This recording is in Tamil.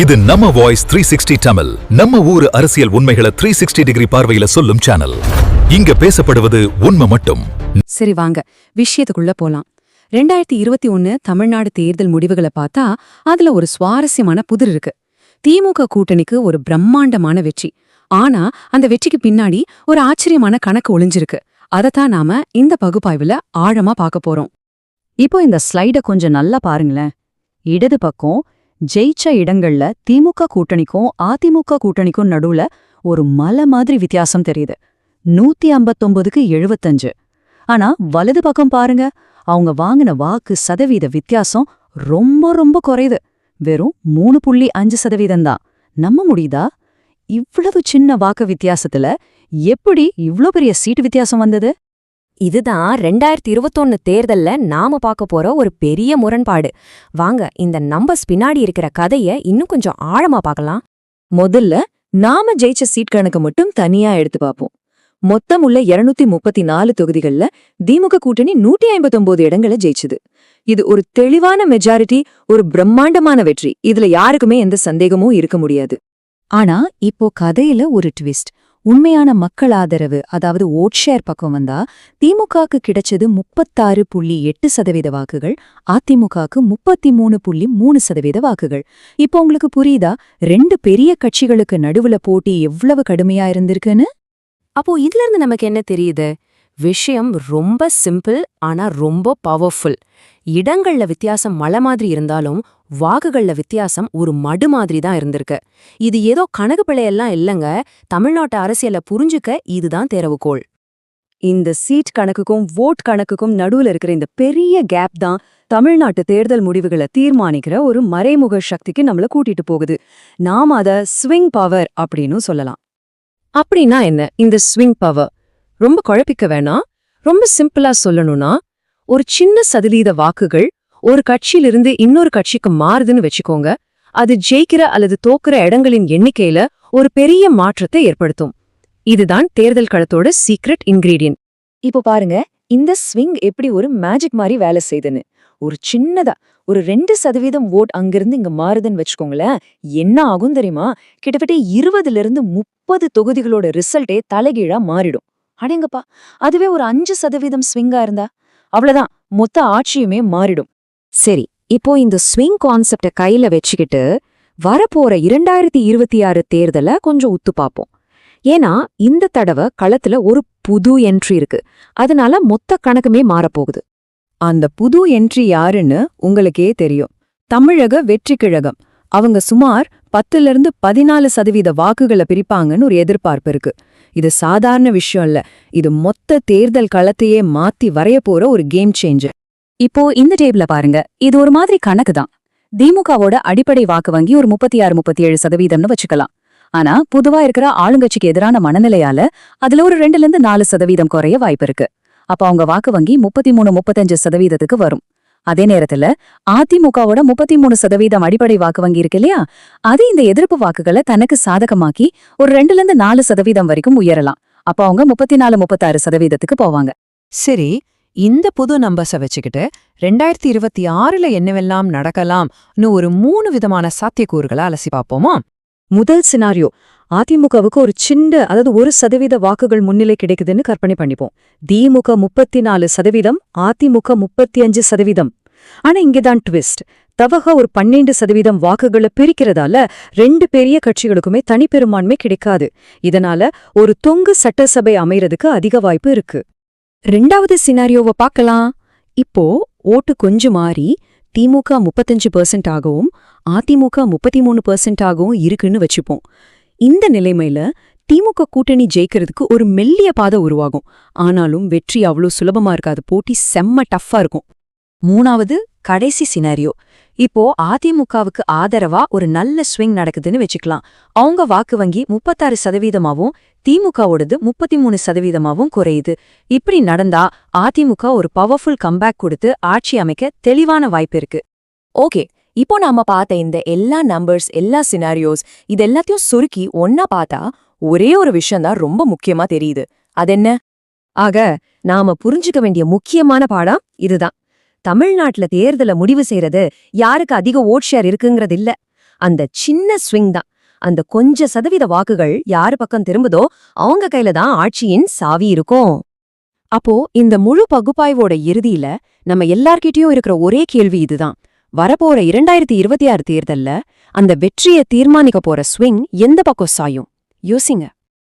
இது நம்ம வாய்ஸ் 360 தமிழ். நம்ம ஊரு அரசியல் உண்மைகளை 360 டிகிரி பார்வையில சொல்லும் சேனல். இங்க பேசப்படுவது உண்மை மட்டும். சரி வாங்க விஷயத்துக்குள்ள போலாம். 2021 தமிழ்நாடு தேர்தல் முடிவுகளை பார்த்தா அதுல ஒரு சுவாரஸ்யமான புதிர் இருக்கு. திமுக கூட்டணிக்கு ஒரு பிரம்மாண்டமான வெற்றி. ஆனா அந்த வெற்றிக்கு பின்னாடி ஒரு ஆச்சரியமான கணக்கு ஒளிஞ்சிருக்கு. அதத்தான் நாம இந்த பகுப்பாய்வுல ஆழமா பார்க்க போறோம். இப்போ இந்த ஸ்லைட கொஞ்சம் நல்லா பாருங்களேன். இடது பக்கம் ஜெயிச்ச இடங்கள்ல திமுக கூட்டணிக்கும் அதிமுக கூட்டணிக்கும் நடுவுல ஒரு மலை மாதிரி வித்தியாசம் தெரியுது. 159க்கு 75. ஆனா வலது பக்கம் பாருங்க, அவங்க வாங்கின வாக்கு சதவீத வித்தியாசம் ரொம்ப ரொம்ப குறையுது. வெறும் 3.5% தான். நம்ப முடியுதா? இவ்வளவு சின்ன வாக்கு வித்தியாசத்துல எப்படி இவ்ளோ பெரிய சீட்டு வித்தியாசம் வந்தது? இதுதான் 2021 தேர்தல்ல நாம பார்க்க போற ஒரு பெரிய முரண்பாடு. வாங்க இந்த நம்பர்ஸ் பின்னாடி இருக்கிற கதைய இன்னும் கொஞ்சம் ஆழமா பார்க்கலாம். முதல்ல நாம ஜெயிச்ச சீட் கணக்கு மட்டும் தனியா எடுத்து பார்ப்போம். மொத்தம் உள்ள 234 தொகுதிகள்ல திமுக கூட்டணி 159 இடங்களை ஜெயிச்சுது. இது ஒரு தெளிவான மெஜாரிட்டி, ஒரு பிரம்மாண்டமான வெற்றி. இதுல யாருக்குமே எந்த சந்தேகமும் இருக்க முடியாது. ஆனா இப்போ கதையில ஒரு ட்விஸ்ட். உண்மையான மக்கள் ஆதரவு, அதாவது ஓட் ஷேர் பக்கம் வந்தா திமுகக்கு கிடைச்சது 36.8% வாக்குகள், அதிமுகக்கு 33.3% வாக்குகள். இப்போ உங்களுக்கு புரியுதா ரெண்டு பெரிய கட்சிகளுக்கு நடுவுல போட்டி எவ்வளவு கடுமையா இருந்திருக்குன்னு? அப்போ இதுல இருந்து நமக்கு என்ன தெரியுது? விஷயம் ரொம்ப சிம்பிள், ஆனா ரொம்ப பவர்ஃபுல். இடங்கள்ல வித்தியாசம் மலை மாதிரி இருந்தாலும் வாக்குகள்ல வித்தியாசம் ஒரு மடு மாதிரி தான் இருந்திருக்கு. இது ஏதோ கணக்கு பிழையெல்லாம் இல்லைங்க. தமிழ்நாட்டு அரசியலை புரிஞ்சுக்க இதுதான் தேரவுகோள். இந்த சீட் கணக்குக்கும் வோட் கணக்குக்கும் நடுவுல இருக்கிற இந்த பெரிய கேப் தான் தமிழ்நாட்டு தேர்தல் முடிவுகளை தீர்மானிக்கிற ஒரு மறைமுக சக்திக்கு நம்மள கூட்டிட்டு போகுது. நாம அத ஸ்விங் பவர் அப்படின்னு சொல்லலாம். அப்படின்னா என்ன இந்த ஸ்விங் பவர்? ரொம்ப குழப்பிக்க வேணாம். ரொம்ப சிம்பிளா சொல்லணும்னா, ஒரு சின்ன சதவீத வாக்குகள் ஒரு கட்சியிலிருந்து இன்னொரு கட்சிக்கு மாறுதுன்னு வச்சுக்கோங்க. அது ஜெயிக்கிற அல்லது தோக்குற இடங்களின் எண்ணிக்கையில ஒரு பெரிய மாற்றத்தை ஏற்படுத்தும். இதுதான் தேர்தல் களத்தோட சீக்ரெட் இன்கிரீடியன்ட். இப்போ பாருங்க, இந்த ஸ்விங் எப்படி ஒரு மேஜிக் மாதிரி வேலை செய்யுதுன்னு. ஒரு சின்னதா ஒரு 2% ஓட் அங்கிருந்து இங்க மாறுதுன்னு வச்சுக்கோங்களேன். என்ன ஆகும் தெரியுமா? கிட்டத்தட்ட 20லிருந்து 30 தொகுதிகளோட ரிசல்ட்டே தலைகீழா மாறிடும். அடேங்கப்பா, அதுவே ஒரு 5% ஸ்விங்கா இருந்தா அவ்வளவுதான், மொத்த ஆட்சியுமே மாறிடும். சரி, இப்போ இந்த ஸ்விங் கான்செப்ட கையில வச்சுக்கிட்டு வரப்போற 2026 தேர்தலை கொஞ்சம் உத்து பார்ப்போம். ஏன்னா இந்த தடவை களத்துல ஒரு புது என்ட்ரி இருக்கு. அதனால மொத்த கணக்குமே மாறப்போகுது. அந்த புது என்ட்ரி யாருன்னு உங்களுக்கே தெரியும். தமிழக வெற்றி கழகம். அவங்க சுமார் 10லிருந்து 14% வாக்குகளை பிரிப்பாங்கன்னு ஒரு எதிர்பார்ப்பு இருக்கு. இது சாதாரண விஷயம் இல்ல. இது மொத்த தேர்தல் களத்தையே மாத்தி வரைய போற ஒரு கேம் சேஞ்சர். இப்போ இந்த டேபிள பாருங்க. இது ஒரு மாதிரி கணக்கு தான். திமுகவோட அடிப்படை வாக்கு வங்கி ஒரு 36-37% வச்சுக்கலாம். ஆனா பொதுவா இருக்கிற ஆளுங்கட்சிக்கு எதிரான மனநிலையால அதுல ஒரு 2லிருந்து 4% குறைய வாய்ப்பு இருக்கு. அப்ப அவங்க வாக்கு வங்கி 33-35% வரும். அதே நேரத்துல அதிமுகவோட 33% அடிப்படை வாக்கு வங்கி இருக்கு இல்லையா, அது இந்த எதிர்ப்பு வாக்குகளை தனக்கு சாதகமாக்கி ஒரு 2லிருந்து 4% வரைக்கும் உயரலாம். அப்ப அவங்க 34-36% போவாங்க. சரி, இந்த புது நம்பர்ஸ வச்சுக்கிட்டு 2026ல என்னவெல்லாம் நடக்கலாம்னு ஒரு 3 விதமான சாத்தியக்கூறுகளை அலசி பார்ப்போமா? முதல் சினாரியோ, அதிமுகவுக்கு ஒரு சின்ன, அதாவது 1% வாக்குகள் முன்னிலை கிடைக்குதுன்னு கற்பனை பண்ணிப்போம். திமுக 34%, அதிமுக 35%. ஆனா இங்கதான் ட்விஸ்ட். தவக ஒரு 12% வாக்குகளை பிரிக்கிறதால 2 பெரிய கட்சிகளுக்குமே தனிப்பெரும்பான்மை கிடைக்காது. இதனால ஒரு தொங்கு சட்டசபை அமைறதுக்கு அதிக வாய்ப்பு இருக்கு. ரெண்டாவது சினாரியோவை பார்க்கலாம். இப்போ ஓட்டு கொஞ்சம் மாறி திமுக 35% ஆகவும் அதிமுக 33% ஆகவும் இருக்குன்னு வச்சுப்போம். இந்த நிலைமையில திமுக கூட்டணி ஜெயிக்கிறதுக்கு ஒரு மெல்லிய பாதை உருவாகும். ஆனாலும் வெற்றி அவ்வளோ சுலபமா இருக்காது. போட்டி செம்ம டஃப்பா இருக்கும். மூணாவது கடைசி சினாரியோ. இப்போ அதிமுகவுக்கு ஆதரவா ஒரு நல்ல ஸ்விங் நடக்குதுன்னு வச்சுக்கலாம். அவங்க வாக்கு வங்கி 36%ஆவும் திமுகவோடது 33%ஆவும் குறையுது. இப்படி நடந்தா அதிமுக ஒரு பவர்ஃபுல் கம்பேக் கொடுத்து ஆட்சி அமைக்க தெளிவான வாய்ப்பு இருக்கு. ஓகே, இப்போ நாம பார்த்த இந்த எல்லா நம்பர்ஸ், எல்லா சினாரியோஸ், இது எல்லாத்தையும் சுருக்கி ஒன்னா பார்த்தா ஒரே ஒரு விஷயம்தான் ரொம்ப முக்கியமா தெரியுது. அதென்ன? ஆக நாம புரிஞ்சுக்க வேண்டிய முக்கியமான பாடம் இதுதான். தமிழ்நாட்டுல தேர்தலை முடிவு செய்யறது யாருக்கு அதிக ஓட் ஷேர் இருக்குங்கிறது இல்ல. அந்த சின்ன ஸ்விங் தான். அந்த கொஞ்ச சதவீத வாக்குகள் யாரு பக்கம் திரும்புதோ அவங்க கையில தான் ஆட்சியின் சாவி இருக்கும். அப்போ இந்த முழு பகுப்பாய்வோட இறுதியில நம்ம எல்லார்கிட்டயும் இருக்கிற ஒரே கேள்வி இதுதான். வரப்போற 2026 தேர்தல்ல அந்த வெற்றியை தீர்மானிக்க போற ஸ்விங் எந்த பக்கம் சாயும்? யோசிங்க.